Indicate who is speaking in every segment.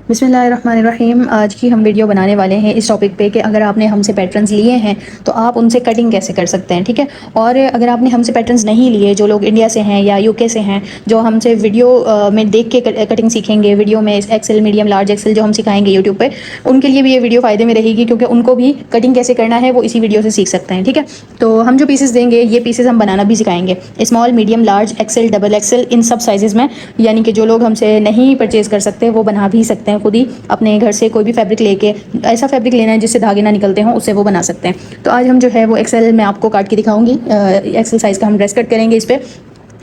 Speaker 1: बिस्मिल्लाहिर्रहमानिर्रहीम। आज की हम वीडियो बनाने वाले हैं इस टॉपिक पे कि अगर आपने हमसे पैटर्न्स लिए हैं तो आप उनसे कटिंग कैसे कर सकते हैं, ठीक है। और अगर आपने हमसे पैटर्न्स नहीं लिए, जो लोग इंडिया से हैं या यूके से हैं, जो हमसे वीडियो में देख के कटिंग सीखेंगे, वीडियो में एक्सेल, मीडियम, लार्ज एक्सेल जो हम सिखाएंगे यूट्यूब पे, उनके लिए भी ये वीडियो फ़ायदे में रहेगी, क्योंकि उनको भी कटिंग कैसे करना है वो इसी वीडियो से सीख सकते हैं, ठीक है। तो हम जो पीसेस देंगे, ये पीसेस हम बनाना भी सिखाएंगे, small, medium, large, XL, double XL, इन सब साइजेज़ में। यानी कि जो लोग हमसे नहीं परचेज़ कर सकते वो बना भी सकते हैं खुद ही अपने घर से। कोई भी फैब्रिक लेके, ऐसा फैब्रिक लेना है जिससे धागे ना निकलते हों, उससे वो बना सकते हैं। तो आज हम जो है वो एक्सेल में आपको काट के दिखाऊंगी। एक्सेल साइज़ का हम ड्रेस कट करेंगे इस पर,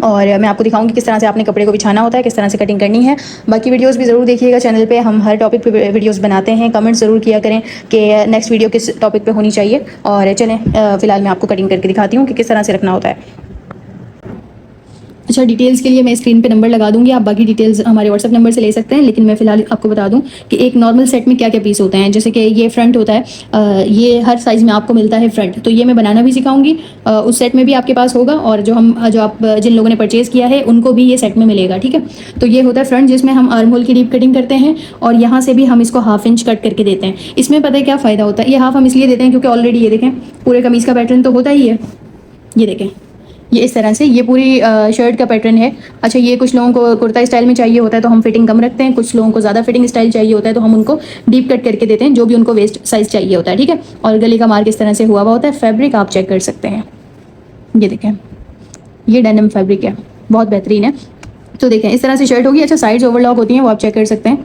Speaker 1: और मैं आपको दिखाऊंगी किस तरह से आपने कपड़े को बिछाना होता है, किस तरह से कटिंग करनी है। बाकी वीडियोस भी ज़रूर देखिएगा चैनल पे, हम हर टॉपिक पे वीडियोस बनाते हैं। कमेंट ज़रूर किया करें कि नेक्स्ट वीडियो किस टॉपिक पे होनी चाहिए। और चलें फ़िलहाल मैं आपको कटिंग करके दिखाती हूँ कि किस तरह से रखना होता है। अच्छा, डिटेल्स के लिए मैं स्क्रीन पे नंबर लगा दूंगी, आप बाकी डिटेल्स हमारे व्हाट्सअप नंबर से ले सकते हैं। लेकिन मैं फ़िलहाल आपको बता दूं कि एक नॉर्मल सेट में क्या क्या पीस होते हैं। जैसे कि ये फ्रंट होता है, ये हर साइज़ में आपको मिलता है फ्रंट, तो ये मैं बनाना भी सिखाऊंगी। उस सेट में भी आपके पास होगा, और जो आप जिन लोगों ने परचेज़ किया है उनको भी ये सेट में मिलेगा, ठीक है। तो ये होता है फ्रंट, जिसमें हम आर्म होल की डीप कटिंग करते हैं, और यहाँ से भी हम इसको 1/2 इंच कट करके देते हैं। इसमें पता है क्या फ़ायदा होता है, ये हाफ हम इसलिए देते हैं क्योंकि ऑलरेडी ये देखें पूरे कमीज़ का पैटर्न तो होता ही है। ये देखें, ये इस तरह से ये पूरी शर्ट का पैटर्न है। अच्छा, ये कुछ लोगों को कुर्ता स्टाइल में चाहिए होता है तो हम फिटिंग कम रखते हैं, कुछ लोगों को ज़्यादा फिटिंग स्टाइल चाहिए होता है तो हम उनको डीप कट करके देते हैं, जो भी उनको वेस्ट साइज़ चाहिए होता है, ठीक है। और गले का मार्क इस तरह से हुआ होता है। फैब्रिक आप चेक कर सकते हैं, ये देखें, ये डेनिम फैब्रिक है, बहुत बेहतरीन है। तो देखें इस तरह से शर्ट होगी। अच्छा, साइड्स ओवरलॉक होती हैं, वो आप चेक कर सकते हैं।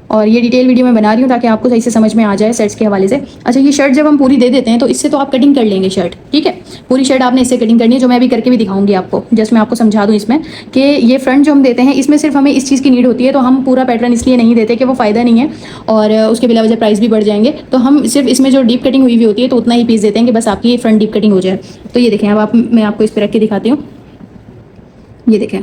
Speaker 1: और ये डिटेल वीडियो मैं बना रही हूँ ताकि आपको सही से समझ में आ जाए सेट्स के हवाले से। अच्छा, ये शर्ट जब हम पूरी दे देते हैं तो इससे तो आप कटिंग कर लेंगे शर्ट, ठीक है। पूरी शर्ट आपने इससे कटिंग करनी है, जो मैं अभी करके भी दिखाऊंगी आपको। जस्ट मैं आपको समझा दूँ इसमें कि ये फ्रंट जो हम देते हैं, इसमें सिर्फ हमें इस चीज़ की नीड होती है, तो हम पूरा पैटर्न इसलिए नहीं देते कि वो फ़ायदा नहीं है और उसके बिला वजह प्राइस भी बढ़ जाएंगे। तो हम सिर्फ इसमें जो डीप कटिंग हुई हुई होती है तो उतना ही पीस देते हैं कि बस आपकी ये फ्रंट डीप कटिंग हो जाए। तो ये देखें, अब मैं आपको इस पर रख के दिखाती हूँ। ये देखें,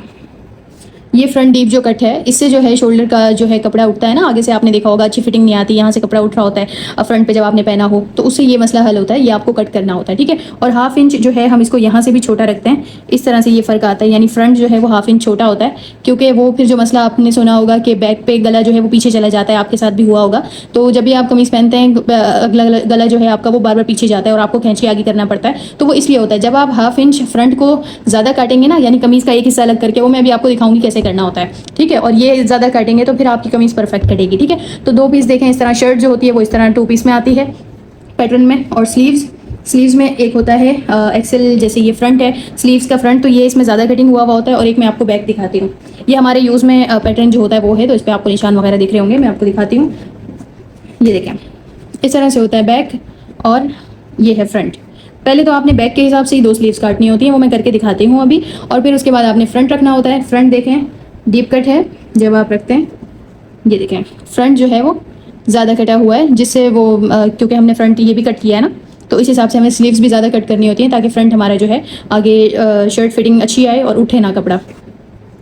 Speaker 1: ये फ्रंट डीप जो कट है, इससे जो है शोल्डर का जो है कपड़ा उठता है ना, आगे से आपने देखा होगा अच्छी फिटिंग नहीं आती, यहाँ से कपड़ा उठ रहा होता है फ्रंट पे जब आपने पहना हो, तो उससे ये मसला हल होता है। ये आपको कट करना होता है, ठीक है। और 1/2 इंच जो है हम इसको यहाँ से भी छोटा रखते हैं, इस तरह से ये फ़र्क आता है। यानी फ्रंट जो है वो 1/2 इंच छोटा होता है, क्योंकि वो फिर जो मसला आपने सुना होगा कि बैक पे गला जो है वो पीछे चला जाता है, आपके साथ भी हुआ होगा। तो जब भी आप कमीज़ पहनते हैं, अगला गला जो है आपका वो बार बार पीछे जाता है और आपको खींच के आगे करना पड़ता है। तो वो इसलिए होता है। जब आप 1/2 इंच फ्रंट को ज़्यादा काटेंगे ना, यानी कमीज़ का एक हिस्सा अलग करके, वो मैं अभी आपको दिखाऊंगी कैसे करना होता है, ठीक है। और ये ज़्यादा काटेंगे तो फिर आपकी कमीज़ परफेक्ट कटेगी, ठीक है। तो 2 पीस देखें, इस तरह शर्ट जो होती है वो इस तरह 2 पीस में आती है पैटर्न में। और स्लीव्स में एक होता है एक्सेल, जैसे ये फ्रंट है स्लीव्स का फ्रंट, तो ये इसमें ज़्यादा कटिंग हुआ होता है। और एक मैं आपको बैक दिखाती हूँ, ये हमारे यूज़ में पैटर्न जो होता है वो है, तो इस पर आपको निशान वगैरह दिख रहे होंगे, मैं आपको दिखाती हूँ। ये देखें, इस तरह से होता है बैक, और ये है फ्रंट। पहले तो आपने बैक के हिसाब से ही 2 स्लीव्स काटनी होती हैं, वो मैं करके दिखाती हूँ अभी। और फिर उसके बाद आपने फ्रंट रखना होता है। फ्रंट देखें, डीप कट है जब आप रखते हैं, ये देखें फ्रंट जो है वो ज़्यादा कटा हुआ है, जिससे वो क्योंकि हमने फ्रंट ये भी कट किया है ना, तो इस हिसाब से हमें स्लीव्स भी ज़्यादा कट करनी होती हैं ताकि फ्रंट हमारा जो है आगे शर्ट फिटिंग अच्छी आए और उठे ना कपड़ा।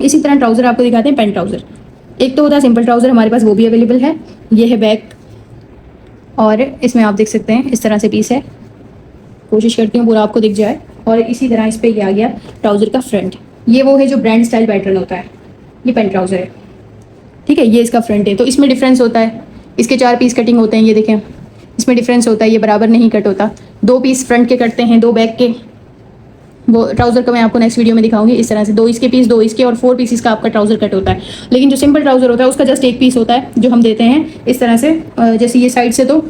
Speaker 1: इसी तरह ट्राउज़र आपको दिखाते हैं, पेंट ट्राउज़र। एक तो होता है सिंपल ट्राउज़र, हमारे पास वो भी अवेलेबल है। ये है बैक, और इसमें आप देख सकते हैं इस तरह से पीस है। कोशिश करती हूँ पूरा आपको दिख जाए। और इसी तरह इस पर यह आ गया ट्राउज़र का फ्रंट। ये वो है जो ब्रांड स्टाइल पैटर्न होता है, ये पेंट ट्राउज़र है, ठीक है। ये इसका फ्रंट है। तो इसमें डिफरेंस होता है, इसके 4 पीस कटिंग होते हैं, ये देखें इसमें डिफरेंस होता है, ये बराबर नहीं कट होता। 2 पीस फ्रंट के कटते हैं, 2 बैक के। वो ट्राउज़र का मैं आपको नेक्स्ट वीडियो में दिखाऊंगी। इस तरह से 2 इसके पीस, 2 इसके, और 4 पीस का आपका ट्राउज़र कट होता है। लेकिन जो सिंपल ट्राउज़र होता है उसका जस्ट 1 पीस होता है, जो हम देते हैं इस तरह से। जैसे ये साइड से तो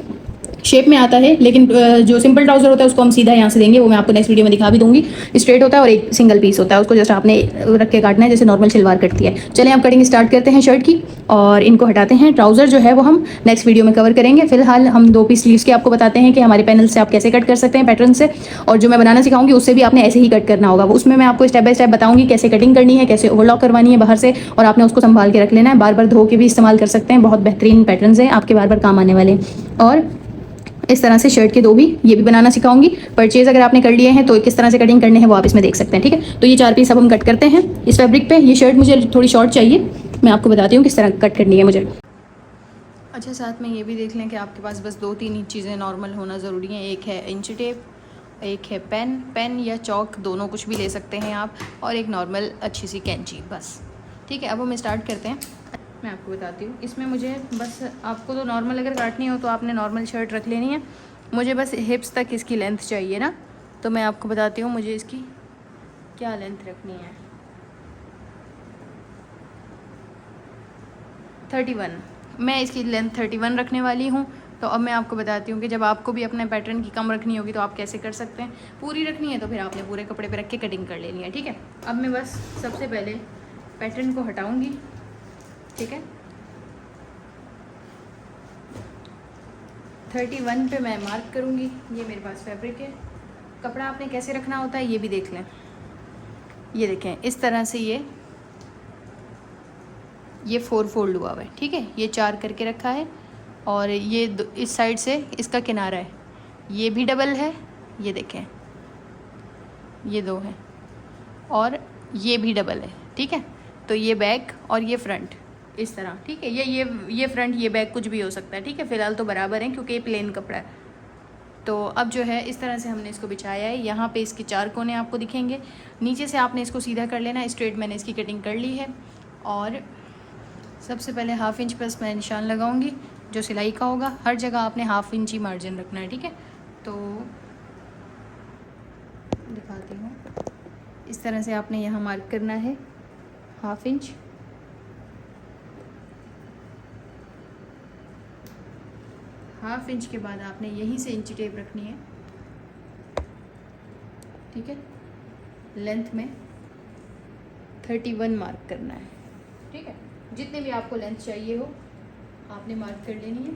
Speaker 1: शेप में आता है, लेकिन जो सिंपल ट्राउज़र होता है उसको हम सीधा यहाँ से देंगे, वो मैं आपको नेक्स्ट वीडियो में दिखा भी दूंगी। स्ट्रेट होता है और एक सिंगल पीस होता है, उसको जस्ट आपने रख के काटना है जैसे नॉर्मल शलवार कटती है। चलें अब कटिंग स्टार्ट करते हैं शर्ट की, और इनको हटाते हैं। ट्राउज़र जो है वो हम नेक्स्ट वीडियो में कवर करेंगे। फिलहाल हम 2 पीस स्लीव्स के आपको बताते हैं कि हमारे पैनल से आप कैसे कट कर सकते हैं पैटर्न से। और जो मैं बनाना सिखाऊंगी उससे भी आपने ऐसे ही कट करना होगा। उसमें मैं आपको स्टेप बाय स्टेप बताऊंगी कैसे कटिंग करनी है, कैसे ओवरलॉक करवानी है बाहर से, और आपने उसको संभाल के रख लेना है। बार बार धो के भी इस्तेमाल कर सकते हैं, बहुत बेहतरीन पैटर्न हैं, आपके बार बार काम आने वाले। और इस तरह से शर्ट के 2 भी ये भी बनाना सिखाऊंगी। परचेज अगर आपने कर लिए हैं तो किस तरह से कटिंग करने हैं वो आप इसमें देख सकते हैं, ठीक है। तो ये 4 पीस अब हम कट करते हैं इस फैब्रिक पे। ये शर्ट मुझे थोड़ी शॉर्ट चाहिए, मैं आपको बताती हूँ किस तरह कट करनी है मुझे। अच्छा, साथ में ये भी देख लें कि आपके पास बस 2-3 चीज़ें नॉर्मल होना ज़रूरी हैं। एक है इंच टेप, एक है पेन या चौक, दोनों कुछ भी ले सकते हैं आप, और एक नॉर्मल अच्छी सी कैंची, बस, ठीक है। अब हम स्टार्ट करते हैं। मैं आपको बताती हूँ। इसमें मुझे बस, आपको तो नॉर्मल अगर काटनी हो तो आपने नॉर्मल शर्ट रख लेनी है। मुझे बस हिप्स तक इसकी लेंथ चाहिए ना, तो मैं आपको बताती हूँ मुझे इसकी क्या लेंथ रखनी है। 31, मैं इसकी लेंथ 31 रखने वाली हूँ। तो अब मैं आपको बताती हूँ कि जब आपको भी अपने पैटर्न की कम रखनी होगी तो आप कैसे कर सकते हैं। पूरी रखनी है तो फिर आपने पूरे कपड़े पे रख के कटिंग कर लेनी है, ठीक है। अब मैं बस सबसे पहले पैटर्न को हटाऊँगी, ठीक है। 31 पे मैं मार्क करूँगी। ये मेरे पास फैब्रिक है। कपड़ा आपने कैसे रखना होता है ये भी देख लें। ये देखें, इस तरह से ये 4 फोल्ड हुआ हुआ है, ठीक है। ये 4 करके रखा है और ये इस साइड से इसका किनारा है, ये भी डबल है, ये देखें ये 2 है और ये भी डबल है, ठीक है। तो ये बैक और ये फ्रंट इस तरह, ठीक है। ये फ्रंट ये बैक कुछ भी हो सकता है, ठीक है। फ़िलहाल तो बराबर है क्योंकि ये प्लेन कपड़ा है। तो अब जो है इस तरह से हमने इसको बिछाया है। यहाँ पे इसके 4 कोने आपको दिखेंगे। नीचे से आपने इसको सीधा कर लेना है। स्ट्रेट मैंने इसकी कटिंग कर ली है और सबसे पहले 1/2 इंच पर मैं निशान लगाऊंगी जो सिलाई का होगा। हर जगह आपने 1/2 इंच ही मार्जिन रखना है, ठीक है। तो दिखाती हूँ, इस तरह से आपने यहाँ मार्क करना है 1/2 इंच। हाफ इंच के बाद आपने यहीं से इंची टेप रखनी है, ठीक है। लेंथ में 31 मार्क करना है, ठीक है। जितने भी आपको लेंथ चाहिए हो आपने मार्क कर लेनी है।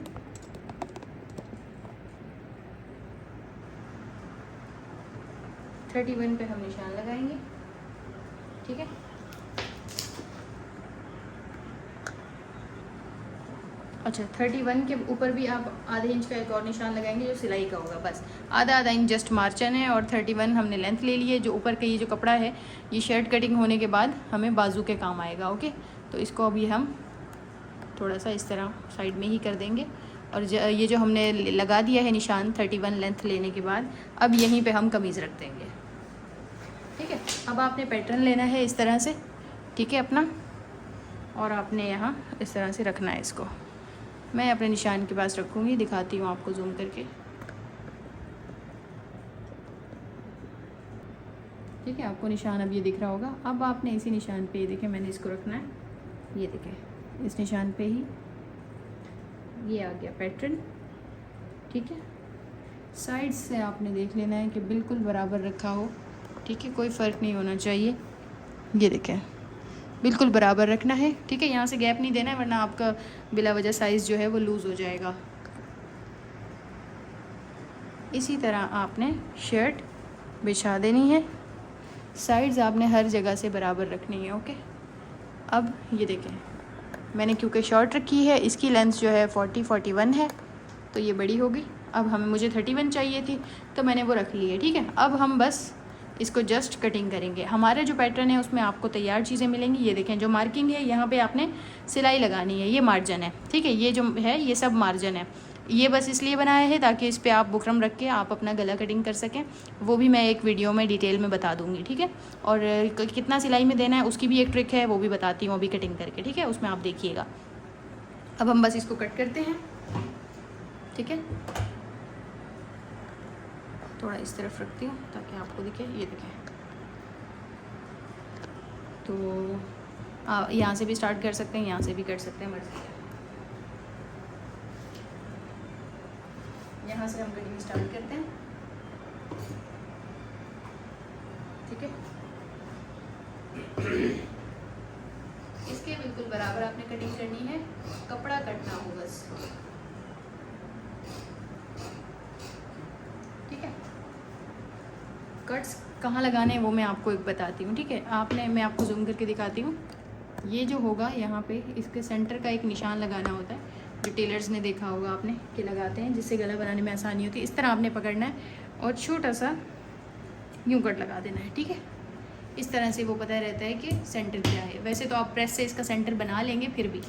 Speaker 1: थर्टी 31 पे हम निशान लगाएंगे, ठीक है। अच्छा, 31 के ऊपर भी आप आधे इंच का एक और निशान लगाएंगे जो सिलाई का होगा। बस आधा इंच जस्ट मार्जिन है और 31 हमने लेंथ ले ली है। जो ऊपर का ये जो कपड़ा है ये शर्ट कटिंग होने के बाद हमें बाजू के काम आएगा, ओके। तो इसको अभी हम थोड़ा सा इस तरह साइड में ही कर देंगे और ये जो हमने लगा दिया है निशान 31 लेंथ लेने के बाद, अब यहीं पे हम कमीज़ रख देंगे, ठीक है। अब आपने पैटर्न लेना है इस तरह से, ठीक है अपना, और आपने यहाँ इस तरह से रखना है इसको। मैं अपने निशान के पास रखूँगी, दिखाती हूँ आपको जूम करके, ठीक है। आपको निशान अब ये दिख रहा होगा। अब आपने इसी निशान पे, ये देखें मैंने इसको रखना है, ये देखें इस निशान पे ही ये आ गया पैटर्न, ठीक है। साइड से आपने देख लेना है कि बिल्कुल बराबर रखा हो, ठीक है। कोई फ़र्क नहीं होना चाहिए, ये देखें बिल्कुल बराबर रखना है, ठीक है। यहाँ से गैप नहीं देना है वरना आपका बिला वजह साइज़ जो है वो लूज़ हो जाएगा। इसी तरह आपने शर्ट बिछा देनी है। साइड्स आपने हर जगह से बराबर रखनी है, ओके। अब ये देखें मैंने क्योंकि शॉर्ट रखी है, इसकी लेंथ जो है 41 है, तो ये बड़ी होगी। अब मुझे 31 चाहिए थी तो मैंने वो रख ली है, ठीक है। अब हम बस इसको जस्ट कटिंग करेंगे। हमारे जो पैटर्न है उसमें आपको तैयार चीज़ें मिलेंगी। ये देखें जो मार्किंग है यहाँ पे आपने सिलाई लगानी है, ये मार्जिन है, ठीक है। ये जो है ये सब मार्जिन है। ये बस इसलिए बनाया है ताकि इस पर आप बुकरम रख के आप अपना गला कटिंग कर सकें। वो भी मैं एक वीडियो में डिटेल में बता दूँगी, ठीक है। और कितना सिलाई में देना है उसकी भी एक ट्रिक है, वो भी बताती हूँ अभी कटिंग करके, ठीक है। उसमें आप देखिएगा। अब हम बस इसको कट करते हैं, ठीक है। थोड़ा इस तरफ रखती हूँ ताकि आपको दिखे, ये देखें। तो यहाँ से भी स्टार्ट कर सकते हैं, यहाँ से भी कर सकते हैं, मर्जी है। यहाँ से हम कटिंग स्टार्ट करते हैं, ठीक है। इसके बिल्कुल बराबर आपने कटिंग करनी है, कपड़ा कटना हो बस, ठीक है। कट्स कहाँ लगाने हैं वो मैं आपको एक बताती हूँ, ठीक है। मैं आपको जूम करके दिखाती हूँ। ये जो होगा यहाँ पे इसके सेंटर का एक निशान लगाना होता है, जो टेलर्स ने देखा होगा आपने कि लगाते हैं, जिससे गला बनाने में आसानी होती है। इस तरह आपने पकड़ना है और छोटा सा यूँ कट लगा देना है, ठीक है। इस तरह से वो पता रहता है कि सेंटर क्या है। वैसे तो आप प्रेस से इसका सेंटर बना लेंगे फिर भी,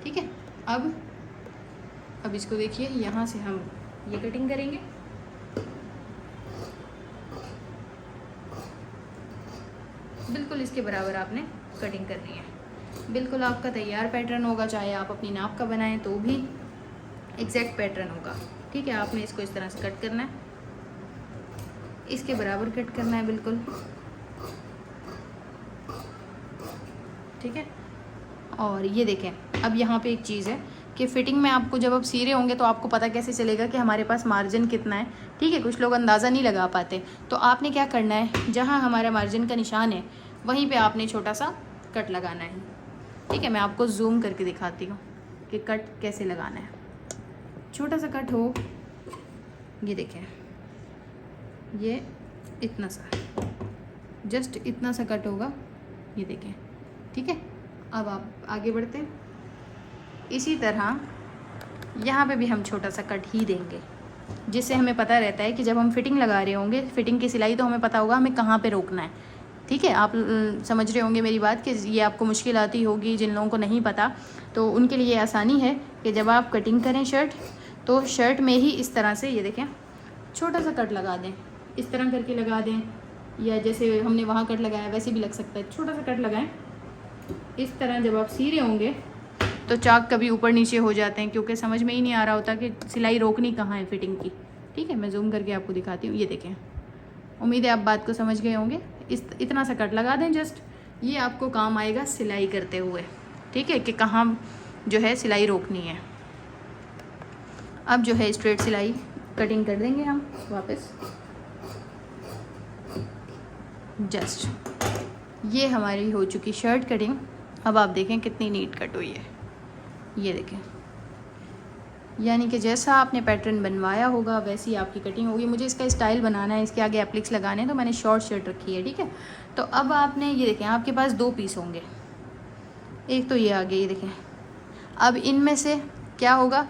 Speaker 1: ठीक है। अब इसको देखिए, यहाँ से हम ये कटिंग करेंगे, बिल्कुल इसके बराबर आपने कटिंग करनी है। बिल्कुल आपका तैयार पैटर्न होगा, चाहे आप अपनी नाप का बनाएं तो भी एग्जैक्ट पैटर्न होगा। ठीक है, आपने इसको इस तरह से कट करना है, इसके बराबर कट करना है बिल्कुल। ठीक है, और ये देखें, अब यहाँ पे एक चीज़ है कि फ़िटिंग में आपको जब आप सी रहे होंगे तो आपको पता कैसे चलेगा कि हमारे पास मार्जिन कितना है। ठीक है, कुछ लोग अंदाज़ा नहीं लगा पाते, तो आपने क्या करना है, जहाँ हमारा मार्जिन का निशान है वहीं पे आपने छोटा सा कट लगाना है। ठीक है, मैं आपको जूम करके दिखाती हूँ कि कट कैसे लगाना है। छोटा सा कट हो, ये देखें, ये इतना सा, जस्ट इतना सा कट होगा, ये देखें। ठीक है, अब आप आगे बढ़ते हैं। इसी तरह यहाँ पे भी हम छोटा सा कट ही देंगे, जिससे हमें पता रहता है कि जब हम फिटिंग लगा रहे होंगे, फिटिंग की सिलाई, तो हमें पता होगा हमें कहाँ पे रोकना है। ठीक है, आप समझ रहे होंगे मेरी बात कि ये आपको मुश्किल आती होगी। जिन लोगों को नहीं पता तो उनके लिए आसानी है कि जब आप कटिंग करें शर्ट, तो शर्ट में ही इस तरह से, ये देखें, छोटा सा कट लगा दें, इस तरह करके लगा दें, या जैसे हमने वहाँ कट लगाया वैसे भी लग सकता है। छोटा सा कट लगाएं इस तरह। जब आप सी रहे होंगे तो चाक कभी ऊपर नीचे हो जाते हैं, क्योंकि समझ में ही नहीं आ रहा होता कि सिलाई रोकनी कहाँ है फिटिंग की। ठीक है, मैं जूम करके आपको दिखाती हूँ। ये देखें, उम्मीद है आप बात को समझ गए होंगे। इतना सा कट लगा दें जस्ट, ये आपको काम आएगा सिलाई करते हुए। ठीक है, कि कहाँ जो है सिलाई रोकनी है। अब जो है स्ट्रेट सिलाई कटिंग कर देंगे हम वापस। जस्ट ये हमारी हो चुकी शर्ट कटिंग। अब आप देखें कितनी नीट कट हुई है, ये देखें, यानी कि जैसा आपने पैटर्न बनवाया होगा वैसी आपकी कटिंग होगी। मुझे इसका स्टाइल बनाना है, इसके आगे एप्लिक्स लगाने हैं, तो मैंने शॉर्ट शर्ट रखी है। ठीक है, तो अब आपने ये देखें, आपके पास 2 पीस होंगे, एक तो ये आगे, ये देखें। अब इनमें से क्या होगा,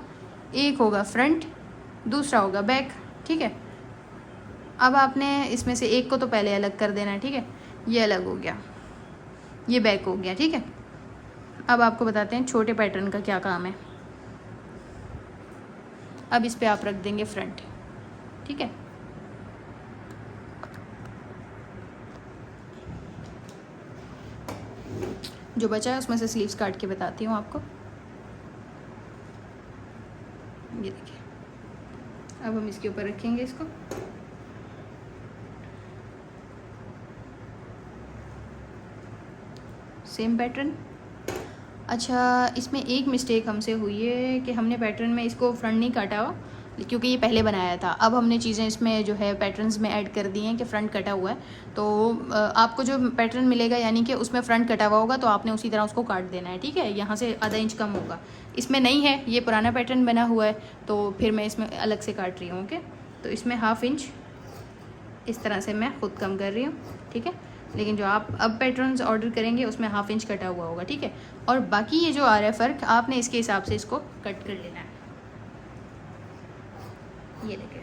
Speaker 1: एक होगा फ्रंट, दूसरा होगा बैक। ठीक है, अब आपने इसमें से एक को तो पहले अलग कर देना है। ठीक है, ये अलग हो गया, ये बैक हो गया। ठीक है, अब आपको बताते हैं छोटे पैटर्न का क्या काम है। अब इस पे आप रख देंगे फ्रंट। ठीक है, जो बचा है उसमें से स्लीव्स काट के बताती हूँ आपको। ये देखिए, अब हम इसके ऊपर रखेंगे इसको। Same pattern. अच्छा, इसमें एक मिस्टेक हमसे हुई है कि हमने पैटर्न में इसको फ्रंट नहीं काटा हुआ, क्योंकि ये पहले बनाया था। अब हमने चीज़ें इसमें जो है पैटर्न्स में ऐड कर दी हैं कि फ़्रंट कटा हुआ है। तो आपको जो पैटर्न मिलेगा यानी कि उसमें फ़्रंट कटा हुआ होगा, तो आपने उसी तरह उसको काट देना है। ठीक है, यहाँ से आधा इंच कम होगा। इसमें नहीं है, ये पुराना पैटर्न बना हुआ है, तो फिर मैं इसमें अलग से काट रही हूँ। ओके, तो इसमें 1/2 इंच इस तरह से मैं खुद कम कर रही हूँ। ठीक है, लेकिन जो आप अब पैटर्न्स ऑर्डर करेंगे उसमें 1/2 इंच कटा हुआ होगा। ठीक है, और बाकी ये जो आ रहा है फ़र्क, आपने इसके हिसाब से इसको कट कर लेना है। ये देखिए,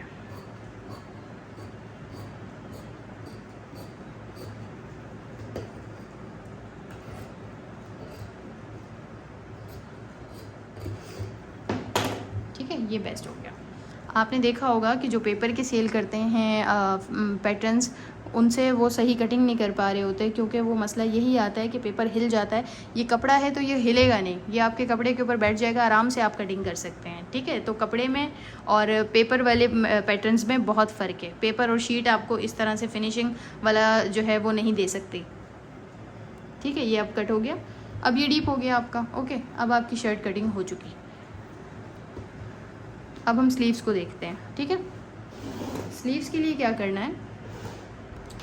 Speaker 1: ठीक है, ये बेस्ट हो गया। आपने देखा होगा कि जो पेपर के सेल करते हैं पैटर्न्स, उनसे वो सही कटिंग नहीं कर पा रहे होते, क्योंकि वो मसला यही आता है कि पेपर हिल जाता है। ये कपड़ा है तो ये हिलेगा नहीं, ये आपके कपड़े के ऊपर बैठ जाएगा, आराम से आप कटिंग कर सकते हैं। ठीक है, तो कपड़े में और पेपर वाले पैटर्न्स में बहुत फ़र्क है। पेपर और शीट आपको इस तरह से फिनिशिंग वाला जो है वो नहीं दे सकती। ठीक है, ये अब कट हो गया, अब ये डीप हो गया आपका। ओके, अब आपकी शर्ट कटिंग हो चुकी। अब हम स्लीव्स को देखते हैं। ठीक है, स्लीव्स के लिए क्या करना है,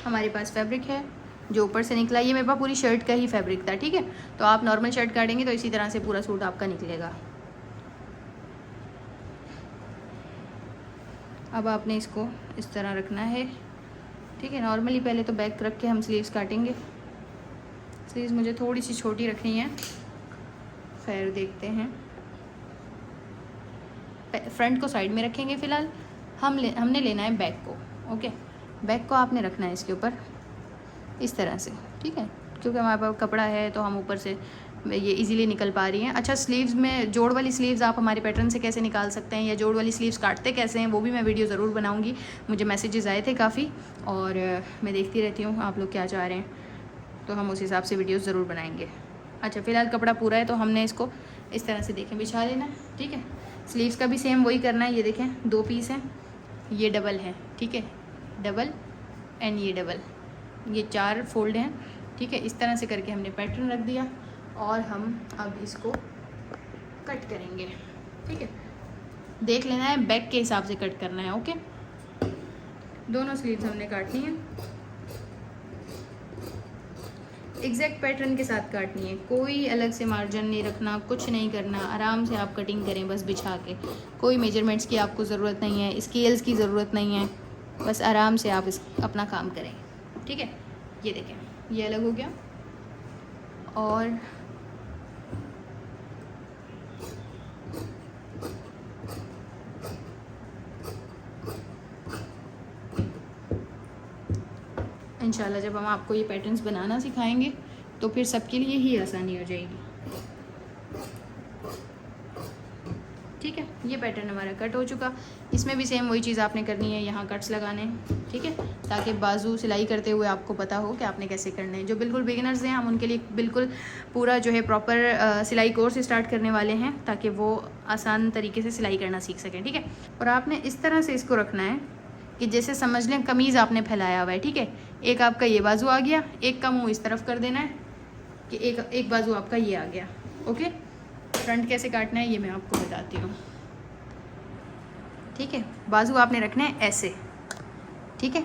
Speaker 1: हमारे पास फैब्रिक है जो ऊपर से निकला, ये मेरे पास पूरी शर्ट का ही फैब्रिक था। ठीक है, तो आप नॉर्मल शर्ट काटेंगे तो इसी तरह से पूरा सूट आपका निकलेगा। अब आपने इसको इस तरह रखना है। ठीक है, नॉर्मली पहले तो बैक रख के हम स्लीव्स काटेंगे। स्लीव्स मुझे थोड़ी सी छोटी रखनी है, खैर देखते हैं। फ्रंट को साइड में रखेंगे फ़िलहाल। हमने लेना है बैक को। ओके, बैक को आपने रखना है इसके ऊपर इस तरह से। ठीक है, क्योंकि हमारे पास कपड़ा है तो हम ऊपर से ये इजीली निकल पा रही हैं। अच्छा, स्लीव्स में जोड़ वाली स्लीव्स आप हमारे पैटर्न से कैसे निकाल सकते हैं, या जोड़ वाली स्लीव्स काटते कैसे हैं, वो भी मैं वीडियो ज़रूर बनाऊँगी। मुझे मैसेजेस आए थे काफ़ी, और मैं देखती रहती हूँ आप लोग क्या चाह रहे हैं, तो हम उस हिसाब से वीडियोज़ ज़रूर बनाएँगे। अच्छा फ़िलहाल कपड़ा पूरा है तो हमने इसको इस तरह से देखें बिछा लेना है, ठीक है। स्लीव्स का भी सेम वही करना है। ये देखें 2 पीस हैं, ये डबल है, ठीक है, डबल एंड ये डबल, ये 4 फोल्ड हैं, ठीक है। इस तरह से करके हमने पैटर्न रख दिया और हम अब इसको कट करेंगे, ठीक है। देख लेना है, बैक के हिसाब से कट करना है, ओके। दोनों स्लीव्स हमने काटनी है, एग्जैक्ट पैटर्न के साथ काटनी है, कोई अलग से मार्जिन नहीं रखना, कुछ नहीं करना, आराम से आप कटिंग करें बस बिछा के। कोई मेजरमेंट्स की आपको ज़रूरत नहीं है, स्केल्स की ज़रूरत नहीं है, बस आराम से आप अपना काम करें, ठीक है। ये देखें, ये अलग हो गया और इंशाल्लाह जब हम आपको ये पैटर्न्स बनाना सिखाएंगे तो फिर सबके लिए ही आसानी हो जाएगी, ठीक है। ये पैटर्न हमारा कट हो चुका। इसमें भी सेम वही चीज़ आपने करनी है, यहाँ कट्स लगाने हैं, ठीक है, ताकि बाजू सिलाई करते हुए आपको पता हो कि आपने कैसे करना है। जो बिल्कुल बिगिनर्स हैं हम उनके लिए बिल्कुल पूरा जो है प्रॉपर सिलाई कोर्स स्टार्ट करने वाले हैं, ताकि वो आसान तरीके से सिलाई करना सीख सकें, ठीक है। और आपने इस तरह से इसको रखना है कि जैसे समझ लें कमीज़ आपने फैलाया हुआ है, ठीक है। एक आपका ये बाजू आ गया, एक का मुंह इस तरफ कर देना है कि एक बाजू आपका ये आ गया, ओके। फ्रंट कैसे काटना है ये मैं आपको बताती हूँ, ठीक है। बाजू आपने रखने हैं ऐसे, ठीक है,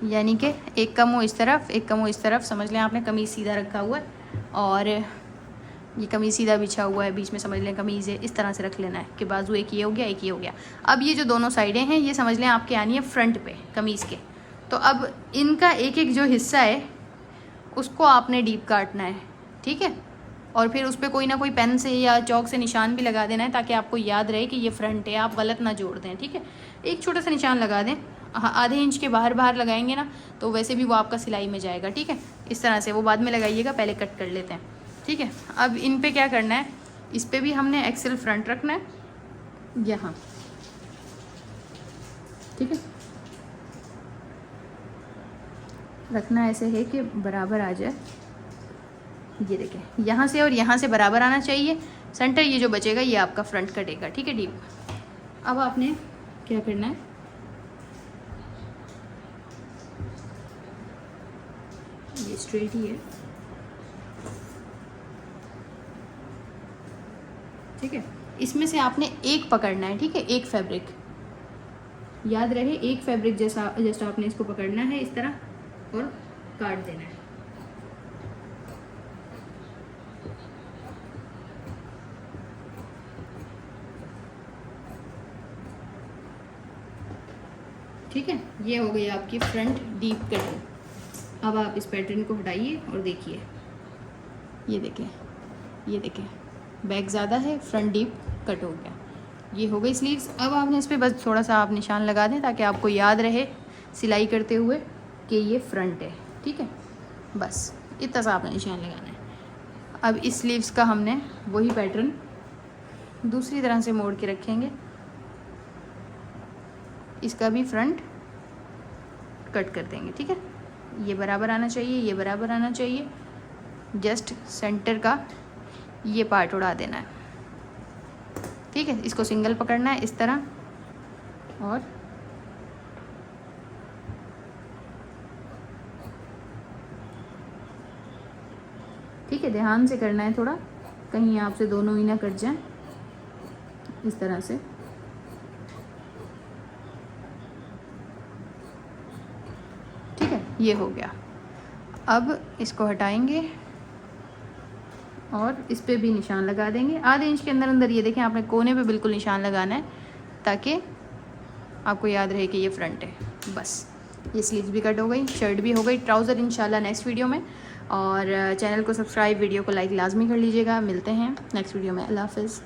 Speaker 1: यानी कि एक का मुंह इस तरफ, एक का मुंह इस तरफ, समझ लें आपने कमीज़ सीधा रखा हुआ है और ये कमीज़ सीधा बिछा हुआ है, बीच में समझ लें कमीज़ है, इस तरह से रख लेना है कि बाजू एक ये हो गया, एक ये हो गया। अब ये जो दोनों साइडें हैं ये समझ लें आपके आनी है फ्रंट पे कमीज़ के, तो अब इनका एक एक जो हिस्सा है उसको आपने डीप काटना है, ठीक है। और फिर उस पर कोई ना कोई पेन से या चौक से निशान भी लगा देना है ताकि आपको याद रहे कि ये फ्रंट है, आप गलत ना जोड़ दें, ठीक है। एक छोटा सा निशान लगा दें, आधे इंच के बाहर लगाएंगे ना तो वैसे भी वो आपका सिलाई में जाएगा, ठीक है। इस तरह से वो बाद में लगाइएगा, पहले कट कर लेते हैं, ठीक है। अब इन पे क्या करना है, इस पे भी हमने एक्सेल फ्रंट रखना है यहाँ, ठीक है। रखना ऐसे है कि बराबर आ जाए, ये देखें यहाँ से और यहाँ से बराबर आना चाहिए। सेंटर ये जो बचेगा ये आपका फ्रंट कटेगा, ठीक है, डीप। अब आपने क्या करना है, ये स्ट्रेट ही है, ठीक है। इसमें से आपने एक पकड़ना है, ठीक है, एक फैब्रिक, याद रहे एक फैब्रिक जैसा आपने इसको पकड़ना है इस तरह और काट देना है, ठीक है। ये हो गई आपकी फ्रंट डीप कटिंग। अब आप इस पैटर्न को हटाइए और देखिए, ये देखें, ये देखें, बैक ज़्यादा है, फ्रंट डीप कट हो गया। ये हो गई स्लीव्स। अब आपने इस पर बस थोड़ा सा आप निशान लगा दें ताकि आपको याद रहे सिलाई करते हुए कि ये फ्रंट है, ठीक है। बस इतना सा आपने निशान लगाना है। अब इस स्लीव्स का हमने वही पैटर्न दूसरी तरह से मोड़ के रखेंगे, इसका भी फ्रंट कट कर देंगे, ठीक है। ये बराबर आना चाहिए, ये बराबर आना चाहिए, जस्ट सेंटर का ये पार्ट उड़ा देना है, ठीक है। इसको सिंगल पकड़ना है इस तरह और ठीक है, ध्यान से करना है थोड़ा, कहीं आपसे दोनों ही ना कट जाएं, इस तरह से, ठीक है। ये हो गया। अब इसको हटाएंगे और इस पे भी निशान लगा देंगे आधे इंच के अंदर अंदर। ये देखें आपने कोने पे बिल्कुल निशान लगाना है ताकि आपको याद रहे कि ये फ्रंट है। बस ये स्लीव्स भी कट हो गई, शर्ट भी हो गई, ट्राउज़र इंशाल्लाह नेक्स्ट वीडियो में। और चैनल को सब्सक्राइब, वीडियो को लाइक लाजमी कर लीजिएगा। मिलते हैं नेक्स्ट वीडियो में। अल्लाह हाफ़िज़।